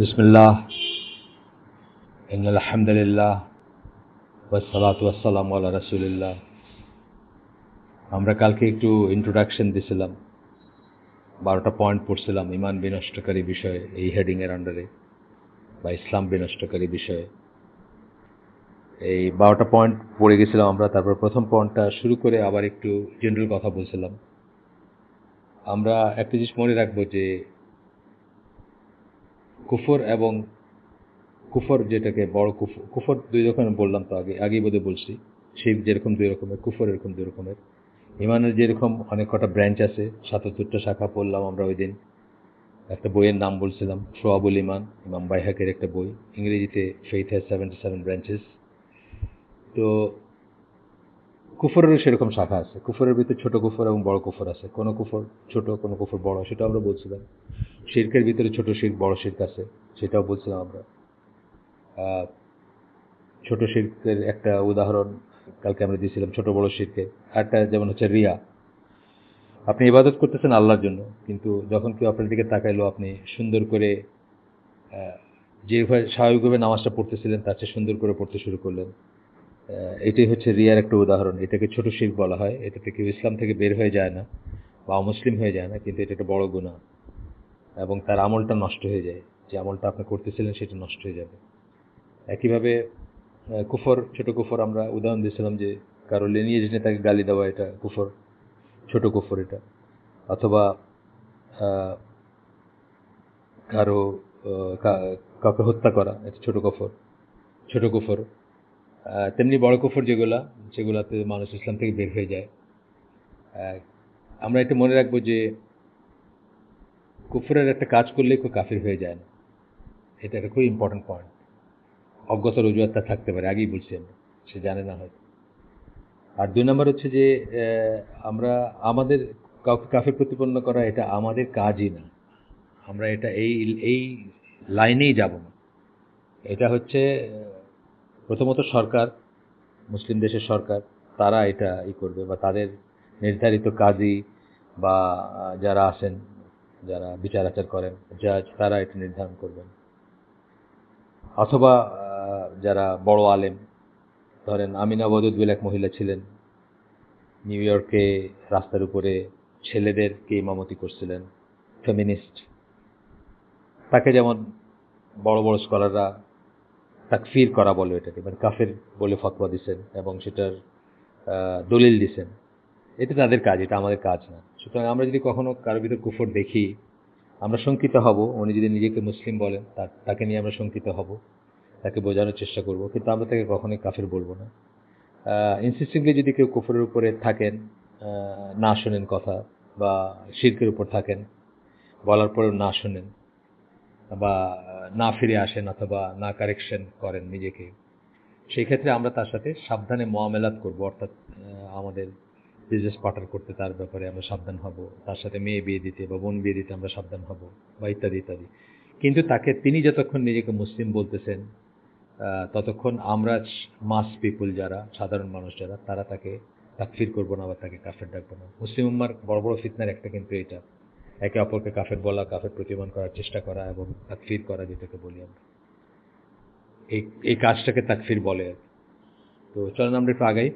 বিসমিল্লাহ ইন্নাল হামদুলিল্লাহ ওয়াসসালাতু ওয়াসসালামু আলা রাসূলিল্লাহ। আমরা কালকে একটু ইন্ট্রোডাকশন দিছিলাম, 12টা পয়েন্ট পড়ছিলাম ইমান বিনষ্টকারী বিষয়ে, এই হেডিং এর আন্ডারে, বা ইসলাম বিনষ্টকারী বিষয়ে। এই 12টা পয়েন্ট পড়ে গেছিলাম আমরা। তারপর প্রথম পয়েন্টটা শুরু করে আবার একটু জেনারেল কথা বলছিলাম। আমরা একটা জিনিস মনে রাখবো যে কুফর এবং কুফর, যেটাকে বড় কুফর, কুফর দুই রকমের বললাম তো আগেই বোধহয় বলছি। শিরক যেরকম দুই রকমের, কুফর এরকম দুই রকমের। ইমানের যেরকম অনেক কটা ব্রাঞ্চ আছে, ৭৭টা শাখা পড়লাম আমরা ওই দিন। একটা বইয়ের নাম বলছিলাম, শোয়াবুল ইমান, ইমাম বাইহাকের একটা বই। ইংরেজিতে ফেইথ হ্যাজ 77 ব্রাঞ্চেস। তো কুফরেরও সেরকম শাখা আছে। কুফরের ভিতরে ছোট কুফর এবং বড় কুফর আছে। কোনো কুফর ছোট, কোনো কুফর বড়, সেটা আমরা বলছিলাম। শিরকের ভিতরে ছোট শিরক, বড় শিরক আছে, সেটাও বলছিলাম আমরা। আহ, ছোট শিরকের একটা উদাহরণ কালকে আমরা দিয়েছিলাম, ছোট বড় শিরকে। আরেকটা যেমন হচ্ছে রিয়া। আপনি ইবাদত করতেছেন আল্লাহর জন্য, কিন্তু যখন কেউ আপনার দিকে তাকাইলো, আপনি সুন্দর করে যেভাবে স্বাভাবিকভাবে নামাজটা পড়তেছিলেন তার চেয়ে সুন্দর করে পড়তে শুরু করলেন। এটাই হচ্ছে রিয়ার একটা উদাহরণ। এটাকে ছোট শিরক বলা হয়। এটাতে কেউ ইসলাম থেকে বের হয়ে যায় না বা অমুসলিম হয়ে যায় না, কিন্তু এটা একটা বড় গুনাহ এবং তার আমলটা নষ্ট হয়ে যায়। যে আমলটা আপনি করতেছিলেন সেটা নষ্ট হয়ে যাবে। একইভাবে কুফর, ছোট কুফর আমরা উদাহরণ দিয়েছিলাম যে কারো লিনিয়েজ নিয়ে তাকে গালি দেওয়া, এটা কুফর, ছোট কুফর এটা। অথবা আহ, কারো কাউকে হত্যা করা, এটা ছোট কুফর, ছোট কুফর। তেমনি বড় কুফর যেগুলাতে মানুষ ইসলাম থেকে বের হয়ে যায়। আহ, আমরা এটা মনে রাখবো যে কুফরের একটা কাজ করলেই কেউ কাফির হয়ে যায় না। এটা একটা খুব ইম্পর্টেন্ট পয়েন্ট। অজ্ঞতার অজুহাতটা থাকতে পারে, আগেই বলছি আমি, সে জানে না হয়তো। আর 2 নম্বর হচ্ছে যে আমরা আমাদের কাউকে কাফির প্রতিপন্ন করা এটা আমাদের কাজই না। আমরা এটা এই এই লাইনেই যাব না। এটা হচ্ছে প্রথমত সরকার, মুসলিম দেশের সরকার, তারা এটা করবে, বা তাদের নির্ধারিত কাজী বা যারা আছেন, যারা বিচার আচার করেন, জাজ, তারা এটা নির্ধারণ করবেন। অথবা যারা বড় আলেম, ধরেন আমিনা ওয়াদুদ বলে এক মহিলা ছিলেন, নিউ ইয়র্কে রাস্তার উপরে ছেলেদেরকে ইমামতি করছিলেন, ফেমিনিস্ট। তাকে যেমন বড় বড় স্কলাররা তাকফির করা বলে, এটাকে মানে কাফের বলে ফতোয়া দিচ্ছেন এবং সেটার দলিল দিচ্ছেন। এটা তাদের কাজ, এটা আমাদের কাজ না। সুতরাং আমরা যদি কখনো কারোর ভিতর কুফর দেখি, আমরা শঙ্কিত হব। উনি যদি নিজেকে মুসলিম বলেন, তাকে নিয়ে আমরা শঙ্কিত হব, তাকে বোঝানোর চেষ্টা করব, কিন্তু আমরা তাকে কখনোই কাফের বলবো না। ইনসিস্টিভলি যদি কেউ কুফরের উপরে থাকেন, না শোনেন কথা, বা শিরকের উপর থাকেন, বলার পরেও না শোনেন, বা না ফিরে আসেন, অথবা না কারেকশন করেন নিজেকে, সেই ক্ষেত্রে আমরা তার সাথে সাবধানে মোয়ামেলাত করব। অর্থাৎ আমাদের বিজনেস পার্টনার করতে তার ব্যাপারে আমরা সাবধান হব, তার সাথে মেয়ে বিয়ে দিতে বা বোন বিয়ে দিতে আমরা সাবধান হব, বা ইত্যাদি ইত্যাদি। কিন্তু তিনি যতক্ষণ নিজেকে মুসলিম বলতেছেন, ততক্ষণ আমরা মাস পিপুল, যারা সাধারণ মানুষ যারা, তারা তাকে তাকফির করবো না বা তাকে কাফের ডাকবো না। মুসলিম উম্মার বড় বড় ফিতনার একটা কিন্তু এটা, একে অপরকে কাফের বলা, কাফের প্রতিমান করার চেষ্টা করা এবং তাকফির করা, যেটাকে বলি আমরা, এই এই কাজটাকে তাকফির বলে। তো চলেন আমরা একটু আগাই।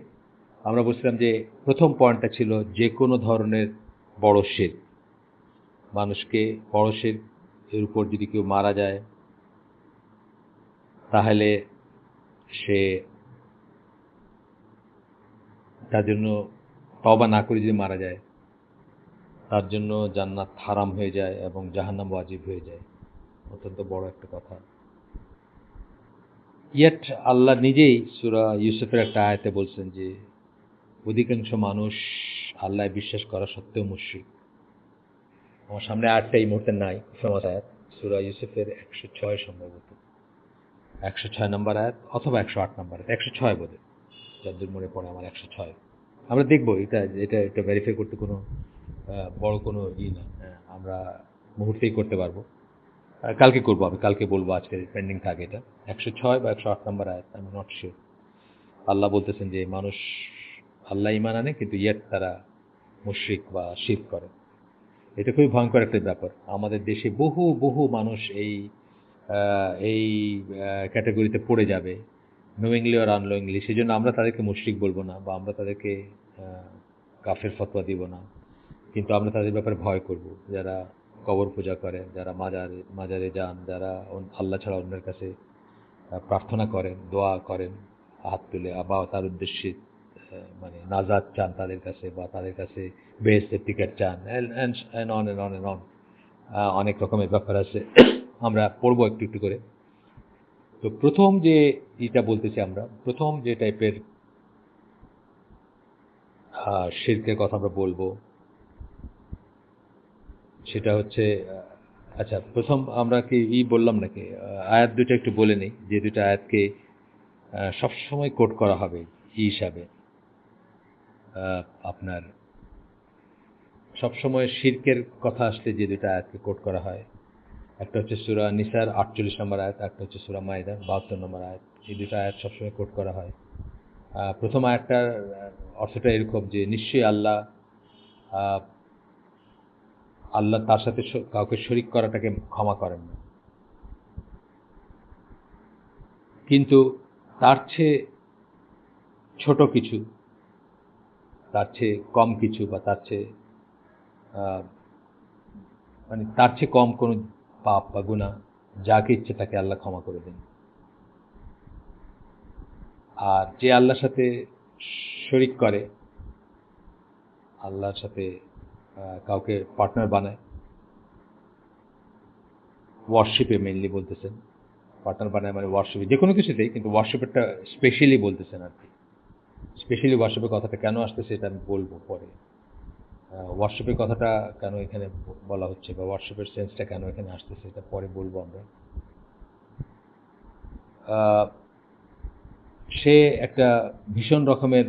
আমরা বলছিলাম যে প্রথম পয়েন্টটা ছিল যে কোনো ধরনের বড় শিরক, মানুষকে বড় শিরক এর উপর যদি কেউ মারা যায়, তাহলে সে তার জন্য তওবা না করে যদি মারা যায়, তার জন্য জান্নাত হারাম হয়ে যায় এবং জাহান্নাম ওয়াজিব হয়ে যায়। অত্যন্ত বড় একটা কথা। ইয়েট আল্লাহ নিজেই সূরা ইউসুফের একটা আয়াতে বলছেন যে অধিকাংশ মানুষ আল্লাহ বিশ্বাস করা সত্ত্বেও মুশরিক। আমার সামনে আয়াতটা এই মুহূর্তে নাই, ফেমাস আয়াত, সূরা ইউসুফের 106 সম্ভবত, 106 নম্বর আয়াত অথবা 108 নম্বর আয়াত, 106 বোধহয়, যতদূর মনে পড়ে আমার 106। আমরা দেখবো এটা এটা এটা ভেরিফাই করতে কোনো বড় কোনো না। আমরা মুহূর্তেই করতে পারবো। কালকে করবো, আমি কালকে বলবো, আজকে পেন্ডিং থাকে এটা। 106 বা 108 নম্বর আয়াত, আমি নট শিওর। আল্লাহ বলতেছেন যে মানুষ আল্লাহ ঈমান আনে কিন্তু ইয়েট তারা মুশরিক বা শিরক করে। এটা খুবই ভয়ঙ্কর একটা ব্যাপার। আমাদের দেশে বহু বহু মানুষ এই এই ক্যাটাগরিতে পড়ে যাবে, নোয়িংলি অর আননোয়িংলি। সেই জন্য আমরা তাদেরকে মুশরিক বলবো না বা আমরা তাদেরকে কাফের ফতোয়া দিব না, কিন্তু আমরা তাদের ব্যাপারে ভয় করব। যারা কবর পূজা করেন, যারা মাজারে যান, যারা আল্লাহ ছাড়া অন্যের কাছে প্রার্থনা করেন, দোয়া করেন হাত তুলে, বা তার উদ্দেশ্যে মানে নাজাত চান তাদের কাছে, বা তাদের কাছে বেহেশতের টিকিট চান, and on and on and on. অনেক রকমের ব্যাপার আছে, আমরা পড়বো একটু একটু করে। তো প্রথম যে এটা বলতেছি, আমরা প্রথম যে টাইপের শিরকের কথা আমরা বলবো সেটা হচ্ছে, আচ্ছা প্রথম আমরা কি বললাম নাকি, আয়াত দুটো একটু বলে নিই, যে দুটো আয়াতকে সবসময় কোট করা হবে হিসাবে। আপনার সবসময় শিরকের কথা আসলে যে দুটো আয়াতকে কোট করা হয়, একটা হচ্ছে সূরা নিসার 48 নম্বর আয়াত, একটা হচ্ছে সূরা মাইদার 72 নম্বর আয়াত। এই দুটো আয়াত সবসময় কোট করা হয়। প্রথম আয়াতটার অর্থটা এরকম যে নিশ্চয়ই আল্লাহ তার সাথে কাউকে শরিক করাটাকে ক্ষমা করেন না, কিন্তু তার চেয়ে ছোট কিছু, তার চেয়ে কম কিছু, বা তার চেয়ে মানে তার চেয়ে কম কোনো পাপ বা গুনাহ যাকে ইচ্ছে তাকে আল্লাহ ক্ষমা করে দেন। আর যে আল্লাহর সাথে শরিক করে, আল্লাহর সাথে কাউকে পার্টনার বানায়, ওয়ার্শিপে মেইনলি বলতেছেন, পার্টনার বানায় মানে ওয়ার্শিপে, যে কোনো কিছুতেই, কিন্তু ওয়ার্শিপেরটা স্পেশালি বলতেছেন আর কি। স্পেশালি ওয়ার্শিপের কথাটা কেন আসতেছে এটা আমি বলবো পরে। ওয়ার্শিপের কথাটা কেন এখানে বলা হচ্ছে, বা ওয়ার্শিপের সেন্সটা কেন এখানে আসতেছে, এটা পরে বলবো আমরা। সে একটা ভীষণ রকমের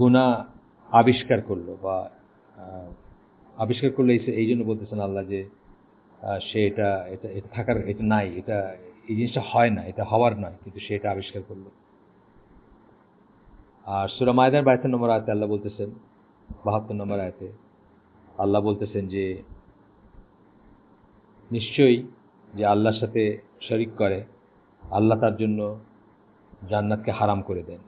গুনাহ আবিষ্কার করলো, বা আবিষ্কার করলো এই জন্য বলতেছেন আল্লাহ যে সে এটা এটা এটা থাকার, এটা নাই, এটা এই জিনিসটা হয় না, এটা হওয়ার নয়, কিন্তু সে এটা আবিষ্কার করলো। আর সূরা মায়দার 72 নম্বর আয়াতে আল্লাহ বলতেছেন, 72 নম্বর আয়াতে আল্লাহ বলতেছেন যে নিশ্চয়ই যে আল্লাহর সাথে শরিক করে, আল্লাহ তার জন্য জান্নাতকে হারাম করে দেন,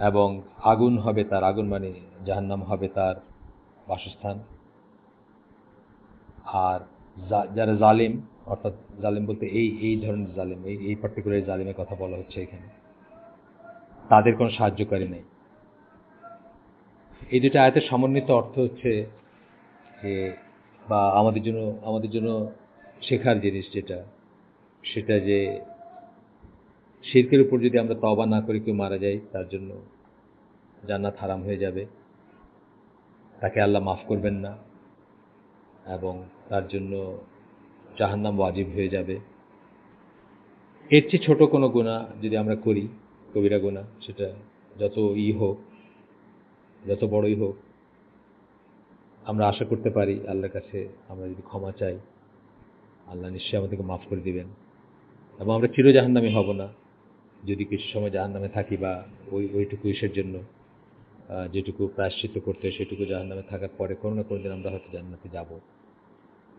এবং আগুন হবে তার, আগুন মানে জাহান্নাম হবে তার বাসস্থান। আর যারা জালিম, অর্থাৎ জালিম বলতে এই ধরনের জালিম, এই পার্টিকুলার জালিমের কথা বলা হচ্ছে এখানে, তাদের কোনো সাহায্যকারী নেই। এই দুটো আয়াতের সমন্বিত অর্থ হচ্ছে যে, বা আমাদের জন্য শেখার জিনিস যেটা, সেটা যে শিরকের উপর যদি আমরা তওবা না করি, কেউ মারা যায়, তার জন্য জান্নাত হারাম হয়ে যাবে, তাকে আল্লাহ মাফ করবেন না, এবং তার জন্য জাহান্নাম ওয়াজিব হয়ে যাবে। এর চেয়ে ছোট কোনো গুনাহ যদি আমরা করি, কবিরা গুনাহ, সেটা যত হোক, যত বড়ই হোক, আমরা আশা করতে পারি আল্লাহর কাছে, আমরা যদি ক্ষমা চাই, আল্লাহ নিশ্চয়ই আমাদেরকে মাফ করে দিবেন, এবং আমরা চির জাহান্নামী হব না। যদি কিছু সময় জাহান্নামে থাকি, বা ওইটুকু ইসের জন্য যেটুকু প্রায়শ্চিত্ত করতে হয়, সেটুকু জাহান্নামে থাকার পরে কোনো না কোনো দিন আমরা হয়তো জান্নাতে যাব।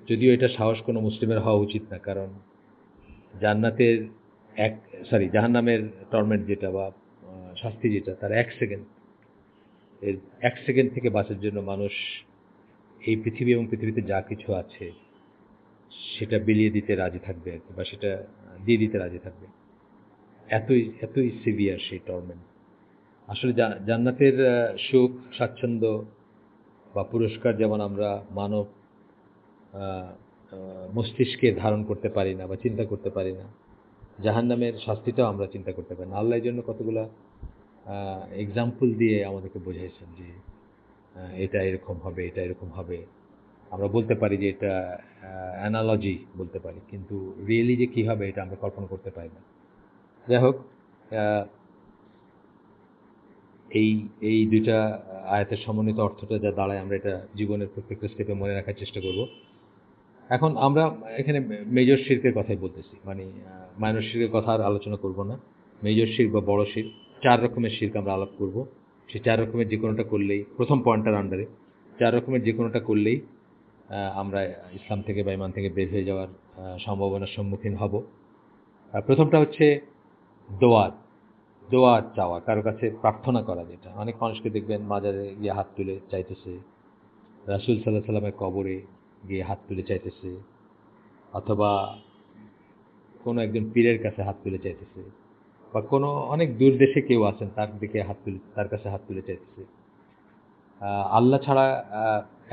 যদিও এটা সাহস কোনো মুসলিমের হওয়া উচিত না, কারণ জান্নাতের জাহান্নামের টর্মেন্ট যেটা, বা শাস্তি যেটা, তার 1 সেকেন্ড থেকে বাঁচার জন্য মানুষ এই পৃথিবী এবং পৃথিবীতে যা কিছু আছে সেটা বিলিয়ে দিতে রাজি থাকবে আর কি, বা সেটা দিয়ে দিতে রাজি থাকবে। এতই সিভিয়ার সেই টর্মেন্ট। আসলে জান্নাতের সুখ, স্বাচ্ছন্দ্য বা পুরস্কার যেমন আমরা মানব মস্তিষ্কে ধারণ করতে পারি না বা চিন্তা করতে পারি না, জাহান্নামের শাস্তিটাও আমরা চিন্তা করতে পারি না। আল্লাহ এই জন্য কতগুলা এক্সাম্পল দিয়ে আমাদেরকে বোঝাইছেন যে এটা এরকম হবে, এটা এরকম হবে। আমরা বলতে পারি যে এটা অ্যানালজি বলতে পারি, কিন্তু রিয়েলি যে কী হবে এটা আমরা কল্পনা করতে পারি না। যাই হোক, এই দুইটা আয়াতের সমন্বিত অর্থটা যা দাঁড়ায়, আমরা এটা জীবনের প্রত্যেকটা স্টেপে মনে রাখার চেষ্টা করব। এখন আমরা এখানে মেজর শিরকের কথাই বলতেছি, মানে মাইনর শিরকের কথা আর আলোচনা করব না। মেজর শিরক বা বড় শিরক, 4 রকমের শিরক আমরা আলাপ করব। সেই 4 রকমের যে কোনোটা করলেই, প্রথম পয়েন্টটার আন্ডারে 4 রকমের যে কোনোটা করলেই আমরা ইসলাম থেকে বা ঈমান থেকে বের হয়ে যাওয়ার সম্ভাবনার সম্মুখীন হব। প্রথমটা হচ্ছে দোয়া চাওয়া, কারো কাছে প্রার্থনা করা। যেটা অনেক মানুষকে দেখবেন মাজারে গিয়ে হাত তুলে চাইতেছে, রাসূল সাল্লাল্লাহু আলাইহি সাল্লামের কবরে গিয়ে হাত তুলে চাইতেছে, অথবা কোনো একজন পীরের কাছে হাত তুলে চাইতেছে, বা কোনো অনেক দূর দেশে কেউ আছেন তার দিকে হাত তুলে, তার কাছে হাত তুলে চাইতেছে। আল্লাহ ছাড়া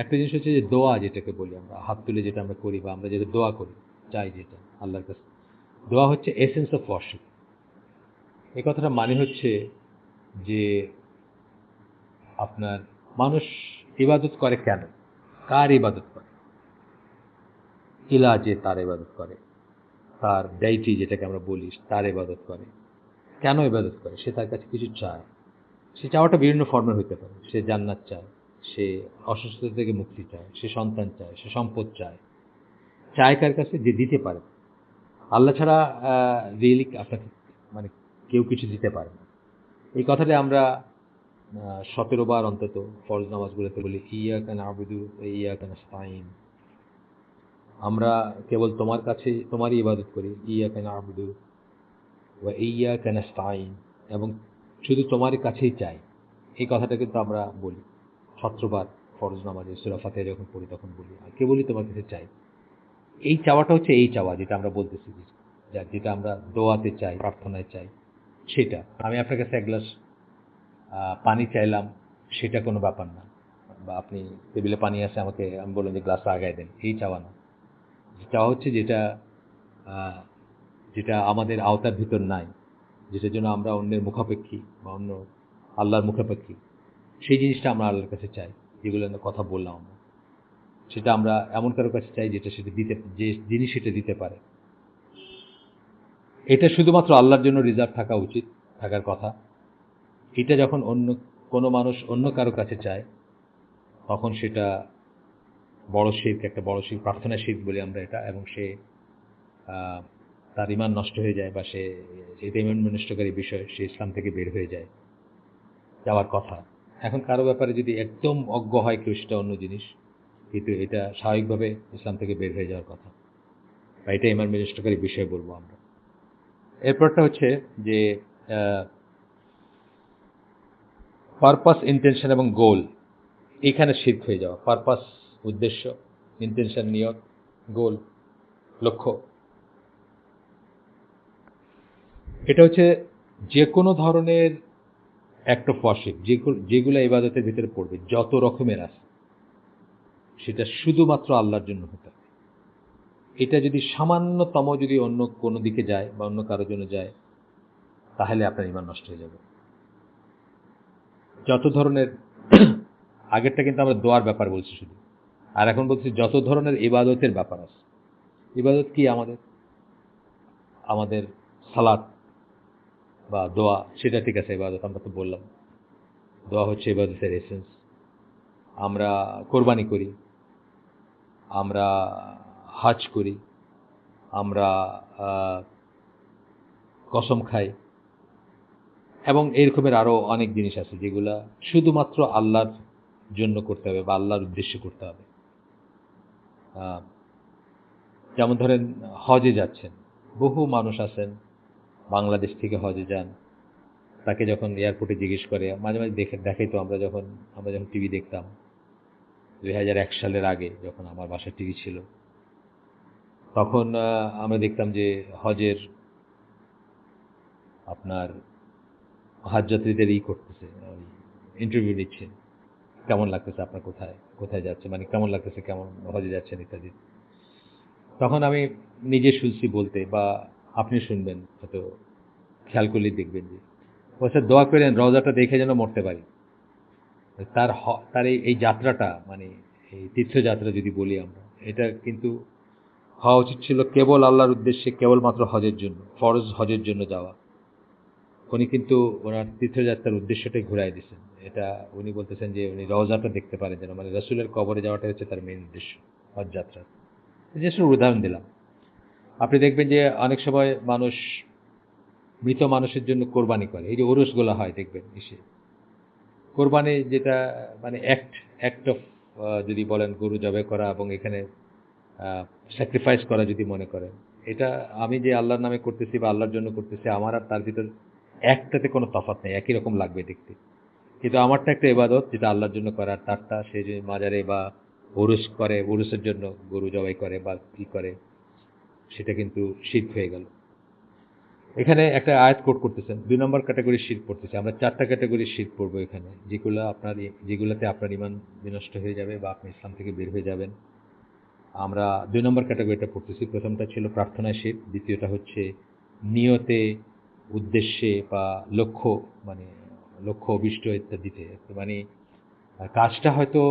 একটা জিনিস হচ্ছে যে দোয়া, যেটাকে বলি আমরা হাত তুলে যেটা আমরা করি, বা আমরা যেটা দোয়া করি, চাই যেটা আল্লাহর কাছে, দোয়া হচ্ছে এসেন্স অফ ওয়ার্শিপ। এই কথাটা মানে হচ্ছে যে আপনার মানুষ ইবাদত করে কেন, কার ইবাদত করে? ইলা, যে তার ইবাদত করে, তার ডাইটি যেটাকে আমরা বলি, তার ইবাদত করে। কেন ইবাদত করে? সে তার কাছে কিছু চায়। সে চাওয়াটা বিভিন্ন ফর্মের হতে পারে। সে জান্নাত চায়, সে অসুস্থতা থেকে মুক্তি চায়, সে সন্তান চায়, সে সম্পদ চায়। চায় কার কাছে? যে দিতে পারে। আল্লাহ ছাড়া রিয়েলি আপনাকে মানে কেউ কিছু দিতে পারে না। এই কথাটা আমরা 17 বার অন্তত ফরজ নামাজগুলোতে বলি, ইয়াকা না'বুদু ওয়া ইয়াকা নাস্তাঈন। আমরা কেবল তোমার কাছে তোমারই ইবাদত করি, ইয়াকা না'বুদু ওয়া ইয়াকা নাস্তাঈন, এবং শুধু তোমার কাছেই চাই। এই কথাটা কিন্তু আমরা বলি 17 বার ফরজ নামাজে, সূরা ফাতিহা যখন পড়ি তখন বলি, আর কেবলই তোমার কাছে চাই। এই চাওয়াটা হচ্ছে এই চাওয়া যেটা আমরা বলতেছি, যেটা আমরা দোয়াতে চাই, প্রার্থনায় চাই। সেটা আমি আপনার কাছে এক গ্লাস পানি চাইলাম, সেটা কোনো ব্যাপার না। বা আপনি টেবিলে পানি আছে, আমাকে আমি বললাম যে গ্লাসটা আগায় দেন, এই চাওয়া না। চাওয়া হচ্ছে যেটা যেটা আমাদের আওতার ভিতর নাই, যেটার জন্য আমরা অন্যের মুখাপেক্ষী বা অন্য আল্লাহর মুখাপেক্ষী, সেই জিনিসটা আমরা আল্লাহর কাছে চাই। যেগুলো কথা বললাম আমরা, সেটা আমরা এমন কারোর কাছে চাই যেটা সেটা দিতে, যে জিনিস সেটা দিতে পারে। এটা শুধুমাত্র আল্লাহর জন্য রিজার্ভ থাকা উচিত, থাকার কথা। এটা যখন অন্য কোনো মানুষ অন্য কারো কাছে চায়, তখন সেটা বড় শিরক, একটা বড় শিরক, প্রার্থনা শিরক বলি আমরা এটা। এবং সে তার ঈমান নষ্ট হয়ে যায়, বা সে এটা ঈমান নষ্টকারী বিষয়, সে ইসলাম থেকে বের হয়ে যায়, যাওয়ার কথা। এখন কারো ব্যাপারে যদি একদম অজ্ঞ হয় কেউ, সেটা অন্য জিনিস, কিন্তু এটা স্বাভাবিকভাবে ইসলাম থেকে বের হয়ে যাওয়ার কথা, বা এটা ঈমান নষ্টকারী বিষয় বলবো আমরা। এরপরটা হচ্ছে যে পারপাস, ইন্টেনশন এবং গোল, এখানে শিরক হয়ে যাওয়া। পারপাস, উদ্দেশ্য; ইন্টেনশন, নিয়ত; গোল, লক্ষ্য। এটা হচ্ছে যে কোনো ধরনের অ্যাক্ট অফ ওয়ার্শিপ, যেগুলো ইবাদতের ভিতরে পড়বে, যত রকমের আছে, সেটা শুধুমাত্র আল্লাহর জন্য হতে হবে। এটা যদি সামান্যতম যদি অন্য কোনো দিকে যায় বা অন্য কারোর জন্য যায়, তাহলে আপনার ঈমান নষ্ট হয়ে যাবে। যত ধরনের আগেরটা কিন্তু আমরা দোয়ার ব্যাপার বলছি শুধু, আর এখন বলছি যত ধরনের ইবাদতের ব্যাপার আছে। ইবাদত কি? আমাদের সালাত বা দোয়া, সেটা ঠিক আছে, ইবাদত আমরা তো বললাম। দোয়া হচ্ছে ইবাদতের এসেন্স। আমরা কোরবানি করি, আমরা হজ করি, আমরা কসম খাই, এবং এরকমের আরো অনেক জিনিস আছে যেগুলা শুধুমাত্র আল্লাহর জন্য করতে হবে বা আল্লাহর উদ্দেশ্যে করতে হবে। যেমন ধরেন হজে যাচ্ছেন, বহু মানুষ আছেন বাংলাদেশ থেকে হজে যান, তাকে যখন এয়ারপোর্টে জিজ্ঞেস করে, মাঝে মাঝে দেখাই তো আমরা যখন টিভি দেখতাম 2001 সালের আগে, যখন আমার বাসায় টিভি ছিল, তখন আমরা দেখতাম যে হজের আপনার হজযাত্রীদের করতেছে, ইন্টারভিউ নিচ্ছে, কেমন লাগতেছে আপনার, কোথায় কোথায় যাচ্ছে, মানে কেমন লাগতেছে, কেমন হজে যাচ্ছেন ইত্যাদি। তখন আমি নিজে শুনছি বলতে, বা আপনি শুনবেন হয়তো, খেয়াল করলেই দেখবেন যে বলছে দোয়া করেন রওজাটা দেখে যেন মরতে পারি। তার এই যাত্রাটা, মানে এই তীর্থযাত্রা যদি বলি আমরা, এটা কিন্তু হওয়া উচিত ছিল কেবল আল্লাহর উদ্দেশ্যে, কেবলমাত্র হজের জন্য, ফরজ হজের জন্য যাওয়া। উনি কিন্তু ওনার তীর্থযাত্রার উদ্দেশ্যটাই ঘুরাই দিয়েছেন। এটা উনি বলতেছেন যে উনি রওজাটা দেখতে পারেন যেন, মানে রাসূলের কবরে যাওয়াটা হচ্ছে তার মেইন উদ্দেশ্য হজ যাত্রা। জাস্ট উদাহরণ দিলাম। আপনি দেখবেন যে অনেক সময় মানুষ মৃত মানুষের জন্য কোরবানি করে, এই যে ওরসগুলো হয় দেখবেন এসে, কোরবানি যেটা মানে অ্যাক্ট অফ যদি বলেন গরু জবাই করা এবং এখানে স্যাক্রিফাইস করা যদি মনে করেন, এটা আমি যে আল্লাহর নামে করতেছি বা আল্লাহর জন্য করতেছি, আমার আর তার ভিতর একটাতে কোনো তফাৎ নেই, একই রকম লাগবে দেখতে। কিন্তু আমারটা একটা ইবাদত যেটা আল্লাহর জন্য করে, আর তারটা সে যদি মাজারে বা উরুস করে, উরুসের জন্য গরু জবাই করে বা কি করে, সেটা কিন্তু শিরক হয়ে গেল। এখানে একটা আয়াত কোট করতেছেন, 2 নম্বর ক্যাটাগরির শিরক পড়তেছে। আমরা 4টা ক্যাটাগরির শিরক পড়বো এখানে, যেগুলোতে আপনার ঈমান বিনষ্ট হয়ে যাবে বা আপনি ইসলাম থেকে বের হয়ে যাবেন। আমরা 2 নম্বর ক্যাটাগরিটা পড়তেছি। প্রথমটা ছিল প্রার্থনায় শিরক, দ্বিতীয়টা হচ্ছে নিয়তে, উদ্দেশ্যে বা লক্ষ্য, মানে লক্ষ্য অভিষ্ট ইত্যাদিতে। মানে কাজটা হয়তো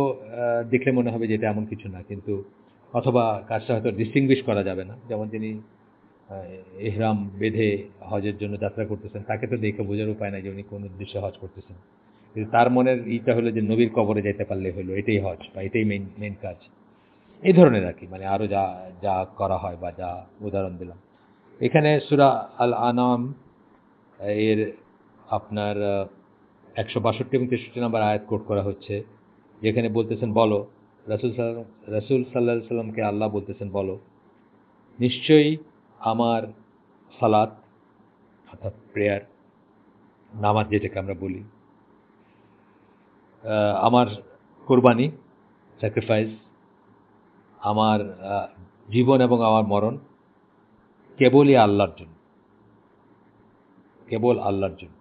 দেখলে মনে হবে যে এটা এমন কিছু না, কিন্তু অথবা কাজটা হয়তো ডিস্টিংগুইশ করা যাবে না। যেমন যিনি ইহরাম বেঁধে হজের জন্য যাত্রা করতেছেন, তাকে তো দেখে বোঝার উপায় নাই যে উনি কোন উদ্দেশ্যে হজ করতেছেন। কিন্তু তার মনের ইটা হলো যে নবীর কবরে যাইতে পারলে হলো, এটাই হজ বা এটাই মেইন কাজ। এই ধরনের আর কি, মানে আরো যা যা করা হয় বা যা উদাহরণ দিলাম। এখানে সূরা আল আনাম এর আপনার 162 এবং 63 নম্বর আয়াত কোট করা হচ্ছে, যেখানে বলতেছেন বলো, রাসূল সাল্লাল্লাহু আলাইহি সাল্লামকে আল্লাহ বলতেছেন বলো, নিশ্চয়ই আমার সালাত অর্থাৎ প্রেয়ার, নামাজ যেটাকে আমরা বলি, আমার কোরবানি, স্যাক্রিফাইস, আমার জীবন এবং আমার মরণ কেবলই আল্লাহর জন্য, কেবল আল্লাহর জন্য,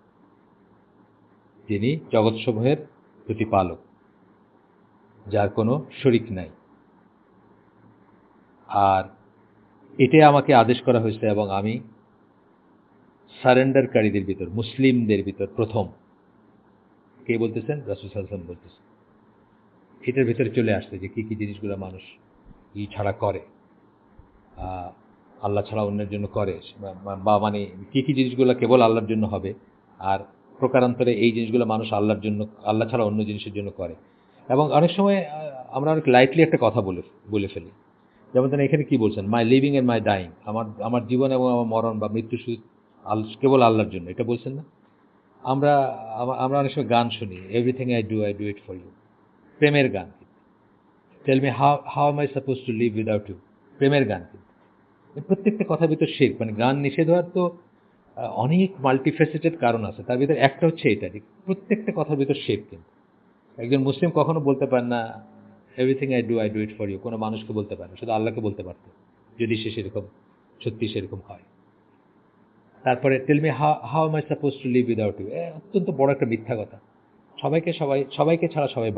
যিনি জগৎসমূহের প্রতিপালক, যার কোনো শরিক নাই। আর এটাই আমাকে আদেশ করা হয়েছে এবং আমি সারেন্ডারকারীদের ভিতর, মুসলিমদের ভিতর প্রথম। কে বলতেছেন? রাসূল সাল্লাল্লাহু আলাইহি ওয়াসাল্লাম বলতেছেন। এটার ভিতরে চলে আসছে যে কি কি জিনিসগুলো মানুষ ছাড়া করে, আল্লাহ ছাড়া অন্যের জন্য করে, বা মানে কি কি জিনিসগুলো কেবল আল্লাহর জন্য হবে, আর প্রকারান্তরে এই জিনিসগুলো মানুষ আল্লাহর জন্য, আল্লাহ ছাড়া অন্য জিনিসের জন্য করে। এবং অনেক সময় আমরা অনেক লাইটলি একটা কথা বলে ফেলি। যেমন ধরেন এখানে কি বলছেন, my living and my dying, আমার জীবন এবং আমার মরণ বা মৃত্যু শুধু কেবল আল্লাহর জন্য, এটা বলছেন না? আমরা আমরা অনেক সময় গান শুনি, everything I do it for you, প্রেমের গান। Tell me how am I suppose to live without you, প্রেমের গান। প্রত্যেকটা কথার ভিতর শিরক, মানে গান নিষেধ হওয়ার তো অনেক মাল্টিফেসেটেড কারণ আছে, তার ভিতরে একটা হচ্ছে এটা, প্রত্যেকটা কথার ভিতর শিরক। কিন্তু একজন মুসলিম কখনো বলতে পারে না everything I do it for you, কোনো মানুষকে বলতে পারে না, শুধু আল্লাহকে বলতে পারতো যদি সে সেরকম সত্যি সেরকম হয়। তারপরে tell me how am I suppose to live without you, অত্যন্ত বড় একটা মিথ্যা কথা। সবাইকে ছাড়া সবাই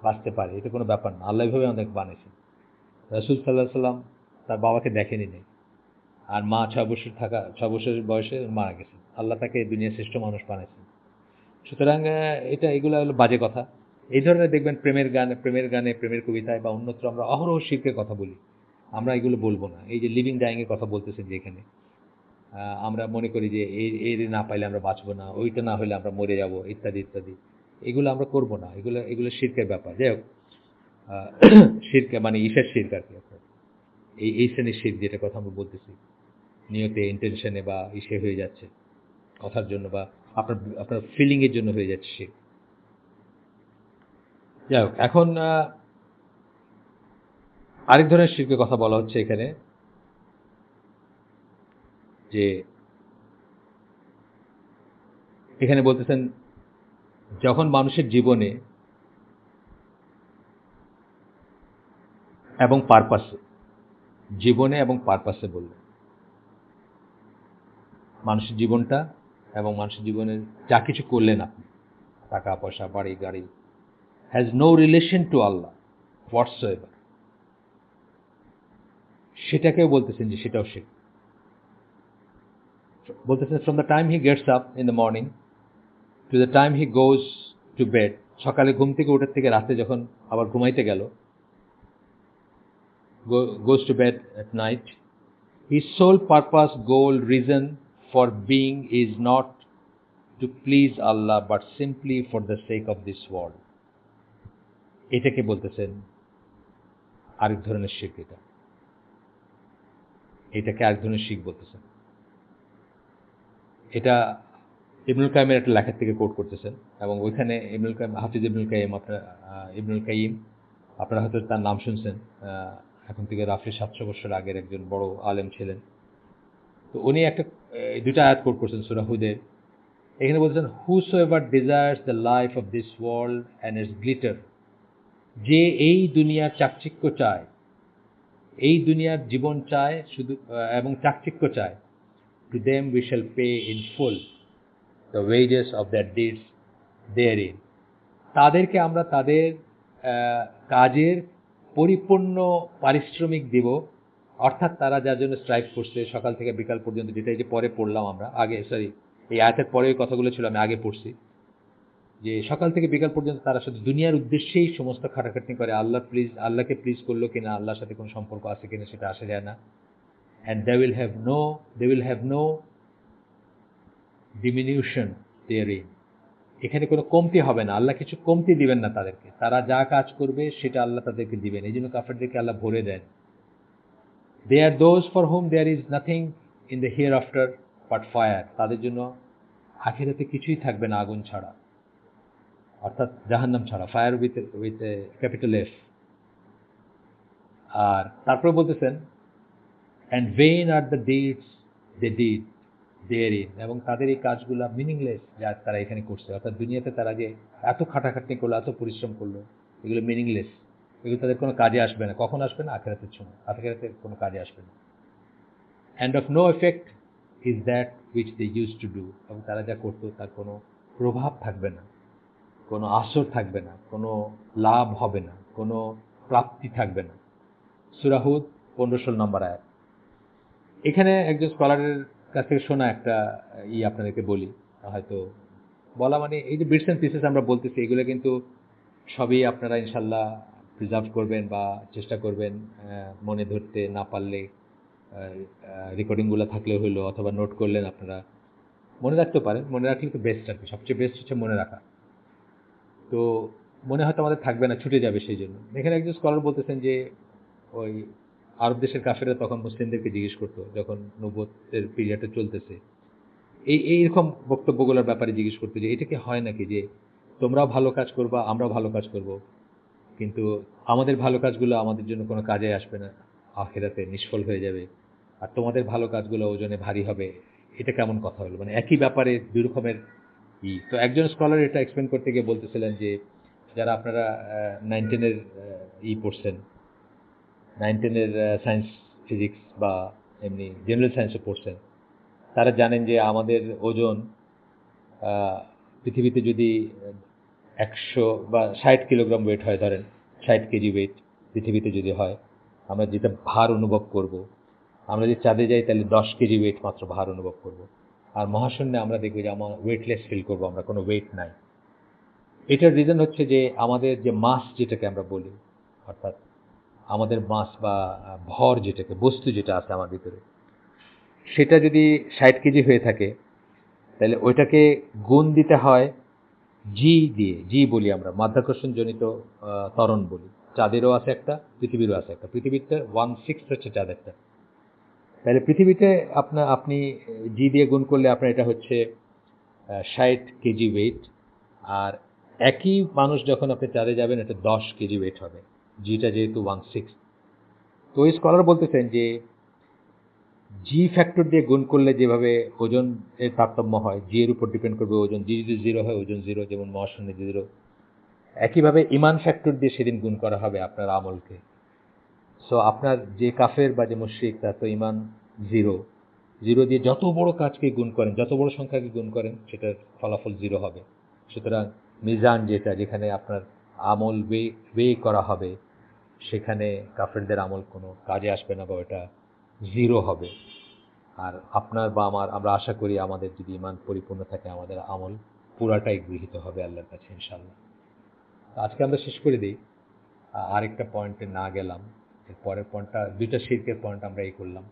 বাঁচতে পারে, এটা কোনো ব্যাপার না, আল্লাহ এভাবে আমাদের বানিয়েছেন। রাসূল সাল্লাল্লাহু আলাইহি সাল্লাম তার বাবাকে দেখেনি নেই, আর মা 6 বছর বয়সে মারা গেছেন, আল্লাহ তাকে দুনিয়ার শ্রেষ্ঠ মানুষ বানাইছেন। সুতরাং এগুলো হলো বাজে কথা। এই ধরনের দেখবেন প্রেমের কবিতায় বা অন্যত্র আমরা অহরহ শিরকের কথা বলি। আমরা এগুলো বলবো না। এই যে লিভিং ডাইং এর কথা বলতেছেন, যে এখানে আমরা মনে করি যে এর না পাইলে আমরা বাঁচবো না, ওইটা না হলে আমরা মরে যাব, ইত্যাদি ইত্যাদি। এগুলো আমরা করবো না, এগুলো শিরকের ব্যাপার। যাই হোক, শিরক মানে ঈশের শিরক আর কি, এই শ্রেণীর শিরক যেটা কথা আমরা বলতেছি, নিয়তে, ইন্টেনশনে বা ইসে হয়ে যাচ্ছে কথার জন্য, বা আপনার ফিলিং এর জন্য হয়ে যাচ্ছে শিরক। যাই হোক, এখন আরেক ধরনের শিরকের কথা বলা হচ্ছে এখানে, যে এখানে বলতেছেন যখন মানুষের জীবনে এবং পারপাসে বললেন, মানুষের জীবনটা এবং মানুষের জীবনের যা কিছু করলেন আপনি, টাকা পয়সা, বাড়ি গাড়ি, হ্যাজ নো রিলেশন টু আল্লাহ হোয়াটসোএভার, সেটাকেও বলতেছেন যে সেটাও শিরক। বলতেছেন from the time he gets up in the morning to the time he goes to bed, সকালে ঘুম থেকে ওঠার থেকে রাতে যখন আবার ঘুমাইতে গেল, goes to bed at night, his sole purpose, goal, reason for being is not to please Allah but simply for the sake of this world. এটাকে বলতেছেন আরেক ধরনের শিরক। এটাকে আরেক ধরনের শিরক বলতেছেন। এটা ইবনুল কাইমের একটা লেখা থেকে কোট করতেছেন, এবং ওইখানে হাফিজ ইবনুল কাইম আপনারা হয়তো তার নাম শুনছেন। এখন থেকে রাফলি 700 বছর আগের একজন বড় আলেম ছিলেন। তো উনি একটা দুইটা আয়াত কোট করছেন সূরা হুদের। এখানে বলছেন, "Whosoever desires the life of this world and its glitter", যে এই দুনিয়ার চাকচিক্য চায়, এই দুনিয়ার জীবন চায় শুধু এবং চাকচিক্য চায়, to them we shall pay in full the wages of their deeds therein. তাদেরকে আমরা তাদের কাজের পরিপূর্ণ পারিশ্রমিক দিব। অর্থাৎ তারা যার জন্য স্ট্রাইক করছে সকাল থেকে বিকাল পর্যন্ত, যেটা এই যে পরে পড়লাম আমরা আগে, সরি এই আয়াতের পরে ওই কথাগুলো ছিল আমি আগে পড়ছি, যে সকাল থেকে বিকাল পর্যন্ত তারা শুধু দুনিয়ার উদ্দেশ্যেই সমস্ত খাটাখাটনি করে। আল্লাহকে প্লিজ করলো কিনা, আল্লাহর সাথে কোনো সম্পর্ক আছে কিনা সেটা আসে যায় না। And they will have no diminution therein. এখানে কোনো কমতি হবে না, আল্লাহ কিছু কমতি দিবেন না তাদেরকে। তারা যা কাজ করবে সেটা আল্লাহ তাদেরকে দিবেন। এই জন্য কাফেরদেরকে আল্লাহ ভরে দেন। They are those for whom there is nothing in the হিয়ার আফটার বাট ফায়ার। তাদের জন্য আখিরাতে কিছুই থাকবে না আগুন ছাড়া, অর্থাৎ জাহান্নাম ছাড়া, fire with a capital F. আর তারপরে বলতেছেন, and vain are the deeds they did therein, এবং তাদের এই কাজগুলো মিনিংলেস যা তারা এখানে করছে। অর্থাৎ দুনিয়াতে তারা যে এত খাটাখাটনি করলো, এত পরিশ্রম করলো, এগুলো মিনিংলেস, এগুলো তাদের কোনো কাজে আসবে না। কখন আসবে না? আখিরাতের সময়। আখিরাতে কোনো কাজে আসবে না। And of no effect is that which they use to do, এবং তারা যা করতো তার কোনো প্রভাব থাকবে না, কোনো আসর থাকবে না, কোনো লাভ হবে না, কোনো প্রাপ্তি থাকবে না। সূরা হুদ 15 নম্বর আয়াত। এখানে একজন স্কলারের কাছ থেকে শোনা একটা আপনাদেরকে বলি, হয়তো বলা মানে এই যে বিটস অ্যান্ড পিসেস আমরা বলতেছি, এগুলো কিন্তু সবই আপনারা ইনশাল্লাহ প্রিজার্ভ করবেন বা চেষ্টা করবেন মনে ধরতে। না পারলে রেকর্ডিংগুলো থাকলে হইলো, অথবা নোট করলেন আপনারা, মনে রাখতে পারেন। মনে রাখলে তো বেস্ট আর কি, সবচেয়ে বেস্ট হচ্ছে মনে রাখা। তো মনে হয়তো আমাদের থাকবে না, ছুটে যাবে। সেই জন্য এখানে একজন স্কলার বলতেছেন যে ওই আরব দেশের কাফেররা তখন মুসলিমদেরকে জিজ্ঞেস করতো, যখন নবুয়তের পিরিয়ডটা চলতেছে, এইরকম বক্তব্যগুলোর ব্যাপারে জিজ্ঞেস করতো যে এটা কি হয় নাকি যে তোমরাও ভালো কাজ করবা, আমরাও ভালো কাজ করব, কিন্তু আমাদের ভালো কাজগুলো আমাদের জন্য কোনো কাজে আসবে না, আখিরাতে নিষ্ফল হয়ে যাবে, আর তোমাদের ভালো কাজগুলো ওজনে ভারী হবে। এটা কেমন কথা হলো? মানে একই ব্যাপারে দুই রকমের তো একজন স্কলার এটা এক্সপ্লেন করতে গিয়ে বলতেছিলেন যে যারা আপনারা 9-10-এর পড়ছেন, 9-10-এর সায়েন্স ফিজিক্স বা এমনি জেনারেল সায়েন্সও পড়ছেন, তারা জানেন যে আমাদের ওজন পৃথিবীতে যদি 100 বা 60 কিলোগ্রাম ওয়েট হয়, ধরেন 60 কেজি ওয়েট পৃথিবীতে যদি হয়, আমরা যেটা ভার অনুভব করব, আমরা যদি চাঁদে যাই তাহলে 10 কেজি ওয়েট মাত্র ভার অনুভব করব। আর মহাশূন্যে আমরা দেখব যে আমরা ওয়েটলেস ফিল করব, আমরা কোনো ওয়েট নাই। এটার রিজন হচ্ছে যে আমাদের যে মাস যেটাকে আমরা বলি, অর্থাৎ আমাদের মাস বা ভর যেটাকে, বস্তু যেটা আছে আমার ভিতরে, সেটা যদি 60 কেজি হয়ে থাকে, তাহলে ওইটাকে গুণ দিতে হয় জি দিয়ে। জি বলি আমরা, মাধ্যাকর্ষণজনিত ত্বরণ বলি। চাঁদেরও আছে একটা, পৃথিবীরও আছে একটা। পৃথিবীতে 1/6 হচ্ছে চাঁদেরটা। তাহলে পৃথিবীতে আপনি জি দিয়ে গুণ করলে আপনার এটা হচ্ছে 60 কেজি ওয়েট। আর একই মানুষ যখন আপনি চাঁদে যাবেন, এটা 10 কেজি ওয়েট হবে, জিটা যেহেতু 1/6। তো ওই স্কলার বলতেছেন যে জি ফ্যাক্টর দিয়ে গুণ করলে যেভাবে ওজন এর তারতম্য হয়, জি এর উপর ডিপেন্ড করবে ওজন। জি যদি 0 হয়, ওজন 0, যেমন মহাশূন্যে 0। একইভাবে ইমান ফ্যাক্টর দিয়ে সেদিন গুণ করা হবে আপনার আমলকে। সো আপনার যে কাফের বা যে মুশরিক, তার তো ইমান 0। 0 দিয়ে যত বড় কাজকে গুণ করেন, যত বড় সংখ্যাকে গুণ করেন, সেটার ফলাফল 0 হবে। সুতরাং মিজান যেখানে আপনার আমল ওয়ে করা হবে, সেখানে কাফেরদের আমল কোনো কাজে আসবে না, বা ওটা 0 হবে। আর আপনার বা আমরা আশা করি আমাদের যদি ইমান পরিপূর্ণ থাকে, আমাদের আমল পুরাটাই গৃহীত হবে আল্লাহর কাছে ইনশাআল্লাহ। আজকে আমরা শেষ করে দিই। আরেকটা পয়েন্টে না গেলাম, এর পরের পয়েন্টটা, দুইটা শিরকের পয়েন্ট আমরা করলাম,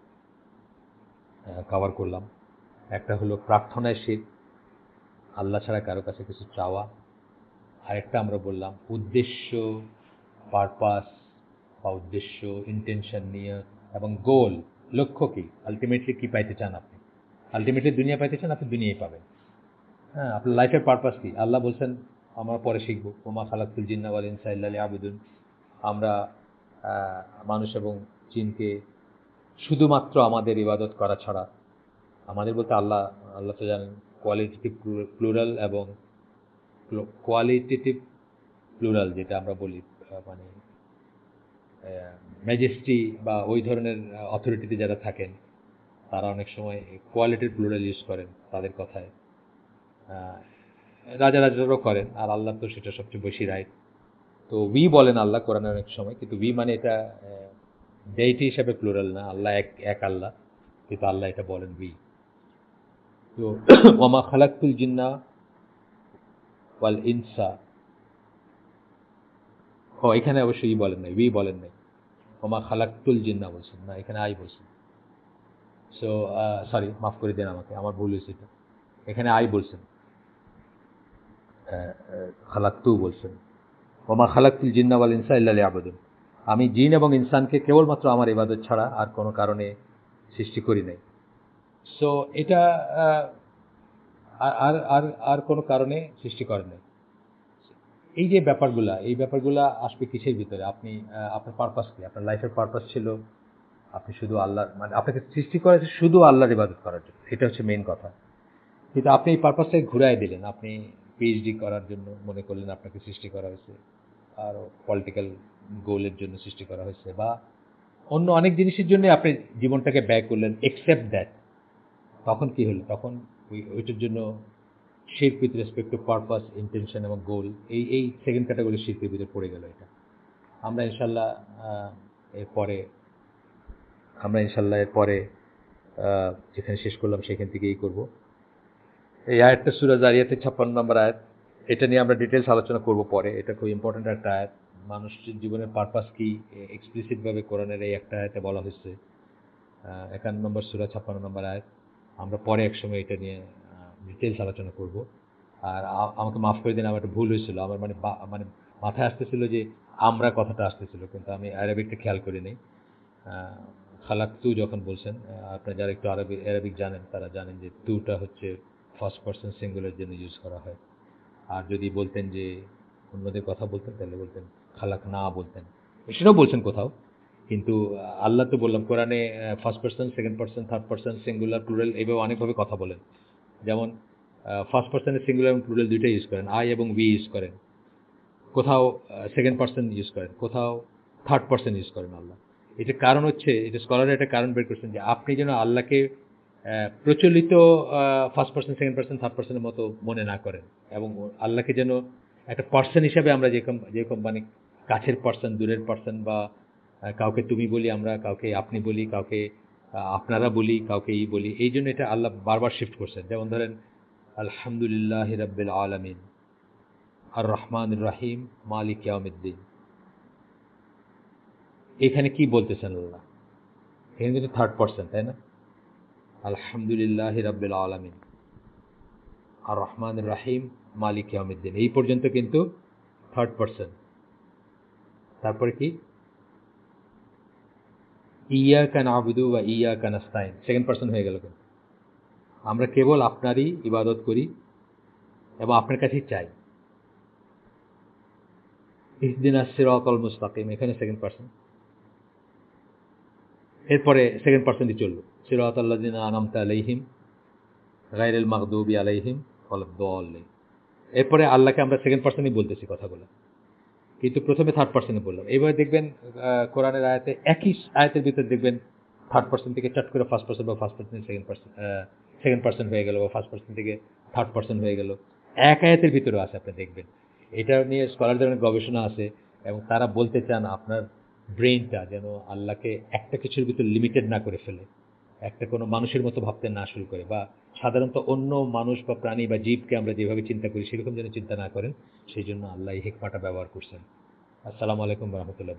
কভার করলাম। একটা হলো প্রার্থনায় শিরক, আল্লাহ ছাড়া কারো কাছে কিছু চাওয়া। আরেকটা আমরা বললাম উদ্দেশ্য, পারপাস বা উদ্দেশ্য, ইন্টেনশন নিয়ে, এবং গোল, লক্ষ্য কি, আলটিমেটলি কি পাইতে চান আপনি। আলটিমেটলি দুনিয়া পাইতে চান, আপনি দুনিয়াই পাবেন। হ্যাঁ, আপনার লাইফের পারপাস কি? আল্লাহ বলছেন, আমরা পরে শিখবো, ওমা খালাকুল জিন্না ওয়াল ইনসা ইল্লা লিয়াবুদুন। আমরা মানুষ এবং জিনকে শুধুমাত্র আমাদের ইবাদত করা ছাড়া, আমাদের বলতে আল্লাহ তো জানেন কোয়ালিটেটিভ প্লুরাল এবং কোয়ালিটেটিভ প্লুরাল যেটা আমরা বলি, মানে ম্যাজেস্টি বা ওই ধরনের অথরিটিতে যারা থাকেন তারা অনেক সময় কোয়ালিটির প্লুরাল ইউজ করেন তাদের কথায়, রাজারাও করেন, আর আল্লাহ তো সেটা সবচেয়ে বেশি রাইট। তো উই বলেন আল্লাহ কোরআনে অনেক সময়, কিন্তু উই মানে এটা ডেইটি হিসাবে প্লুরাল না, আল্লাহ এক আল্লাহ, কিন্তু আল্লাহ এটা বলেন উই। তো ওমা খালাকুল জিন্না ওয়াল ইনসা, এখানে অবশ্যই বলেন নাই, উই বলেন নাই, ওমা খালাকুল জিন্না বলছেন না, এখানে আই বলছেন। সো সরি, মাফ করে দেন আমাকে, আমার ভুল হয়েছে, এটা এখানে আই বলছেন, খালাক্তু বলছেন। ওমা খালাকুল জিন্না ওয়াল ইনসা ইল্লা লিয়াবুদুন, আমি জিন এবং ইনসানকে কেবলমাত্র আমার ইবাদত ছাড়া আর কোনো কারণে সৃষ্টি করি নাই। সো এটা আর আর আর কোনো কারণে সৃষ্টি করেন নাই। এই যে ব্যাপারগুলা আসবে কিসের ভিতরে? আপনি আপনার পারপাস কি? আপনার লাইফের পারপাস ছিল আপনি শুধু আল্লাহ, মানে আপনাকে সৃষ্টি করেছে শুধু আল্লাহর ইবাদত করার জন্য, এটা হচ্ছে মেইন কথা। কিন্তু আপনি এই পারপাসটাকে ঘুরাই দিলেন, আপনি পিএইচডি করার জন্য মনে করলেন আপনাকে সৃষ্টি করা হয়েছে, আর পলিটিক্যাল গোলের জন্য সৃষ্টি করা হয়েছে, বা অন্য অনেক জিনিসের জন্য আপনি জীবনটাকে ব্যয় করলেন, এক্সেপ্ট দ্যাট। তখন কি হলো? তখন ওইটার জন্য শিরক with respect to purpose, intention এবং গোল, এই সেকেন্ড ক্যাটাগরি শিরকের ভিতরে পড়ে গেল। এটা আমরা ইনশাল্লাহ এরপরে যেখানে শেষ করলাম সেখান থেকেই করব। এই আয়াতটা সূরা জারিয়াতের 56 নম্বর আয়াত, এটা নিয়ে আমরা ডিটেলস আলোচনা করব পরে। এটা খুব ইম্পর্টেন্ট একটা আয়াত। মানুষের জীবনের পারপাস কি এক্সপ্লিসিটভাবে কোরআনের এই একটা আয়াতে বলা হয়েছে। 51 নম্বর সূরা 56 নম্বর আয়াত। আমরা পরে একসময় এটা নিয়ে ডিটেলস আলোচনা করব। আর আমাকে মাফ করে দিন, আমার একটা ভুল হয়েছিল, আমার মানে মাথায় আসতেছিল যে আমরা কথাটা আসতেছিল, কিন্তু আমি অ্যারাবিকটা খেয়াল করি নাই। খালাক্তু যখন বলছেন, আপনারা যারা একটু অ্যারাবিক জানেন তারা জানেন যে তুটা হচ্ছে ফার্স্ট পারসন সিঙ্গুলার জন্য ইউজ করা হয়। আর যদি বলতেন যে অন্যদের কথা বলতেন তাহলে বলতেন খালাক না বলতেন, সেটাও বলছেন কোথাও। কিন্তু আল্লাহ তো বললাম কোরআনে first person, second person, third person, singular, plural এইভাবে অনেকভাবে কথা বলেন। যেমন ফার্স্ট পারসনের সিঙ্গুলার এবং প্লুরাল দুইটাই ইউজ করেন, আই এবং উই ইউজ করেন, কোথাও সেকেন্ড পারসন ইউজ করেন, কোথাও থার্ড পারসন ইউজ করেন আল্লাহ। এটার কারণ হচ্ছে, এটা স্কলাররা একটা কারণ বের করছেন যে আপনি যেন আল্লাহকে প্রচলিত first person, second person, third পারসনের মতো মনে না করেন, এবং আল্লাহকে যেন একটা পার্সন হিসাবে আমরা যেরকম মানে কাছের পার্সন, দূরের পার্সন, বা কাউকে তুমি বলি আমরা, কাউকে আপনি বলি, কাউকে আপনারা বলি, কাউকে ই বলি, এই জন্য এটা আল্লাহ বারবার শিফট করছেন। যেমন ধরেন আলহামদুলিল্লাহ রাব্বিল আলামিন, আর রহমান রাহিম, মালিক ইয়াউমিদ্দিন। এখানে কি বলতেছেন আল্লাহ? এখানে কিন্তু থার্ড পারসন, তাই না? আলহামদুলিল্লাহ রাব্বিল আলামিন, আর রহমান রাহিম, মালিক ইয়াউমিদ্দিন, এই পর্যন্ত কিন্তু থার্ড পারসন। তারপরে কি? ইয়াকা নাবুদু ওয়া ইয়াকা নাস্তাইন, সেকেন্ড পারসন হয়ে গেল। কিন্তু আমরা কেবল আপনারই ইবাদত করি এবং আপনার কাছেই চাই। ইহদিনাস সিরাতাল মুস্তাকিম, এখানে সেকেন্ড পারসন। এরপরে সেকেন্ড পারসনই চললো, সিরাতাল্লাযিনা আনআমতা আলাইহিম গায়রিল মাগদুবি আলাইহিম ওয়ালাদ-দাল্লিন। এরপরে আল্লাহকে আমরা সেকেন্ড পারসনই বলতেছি কথাগুলো, কিন্তু প্রথমে থার্ড পারসনে বললাম। এইভাবে দেখবেন কোরআনের আয়াতে, একই আয়াতের ভিতরে দেখবেন থার্ড পারসন থেকে চট করে ফার্স্ট পারসন, বা ফার্স্ট পারসন থেকে সেকেন্ড পারসন হয়ে গেল, বা ফার্স্ট পারসন থেকে থার্ড পারসন হয়ে গেল। এক আয়াতের ভিতরেও আছে, আপনি দেখবেন। এটা নিয়ে স্কলারদের অনেক গবেষণা আছে, এবং তারা বলতে চান আপনার ব্রেইনটা যেন আল্লাহকে একটা কিছুর ভিতর লিমিটেড না করে ফেলে, একটা কোনো মানুষের মতো ভাবতে না শুরু করে, বা সাধারণত অন্য মানুষ বা প্রাণী বা জীবকে আমরা যেভাবে চিন্তা করি সেরকম যেন চিন্তা না করেন, সেই জন্য আল্লাহ এই হিকমাটা ব্যবহার করছেন। আসসালামু আলাইকুম ওয়া রাহমাতুল্লাহি ওয়া বারাকাতুহু।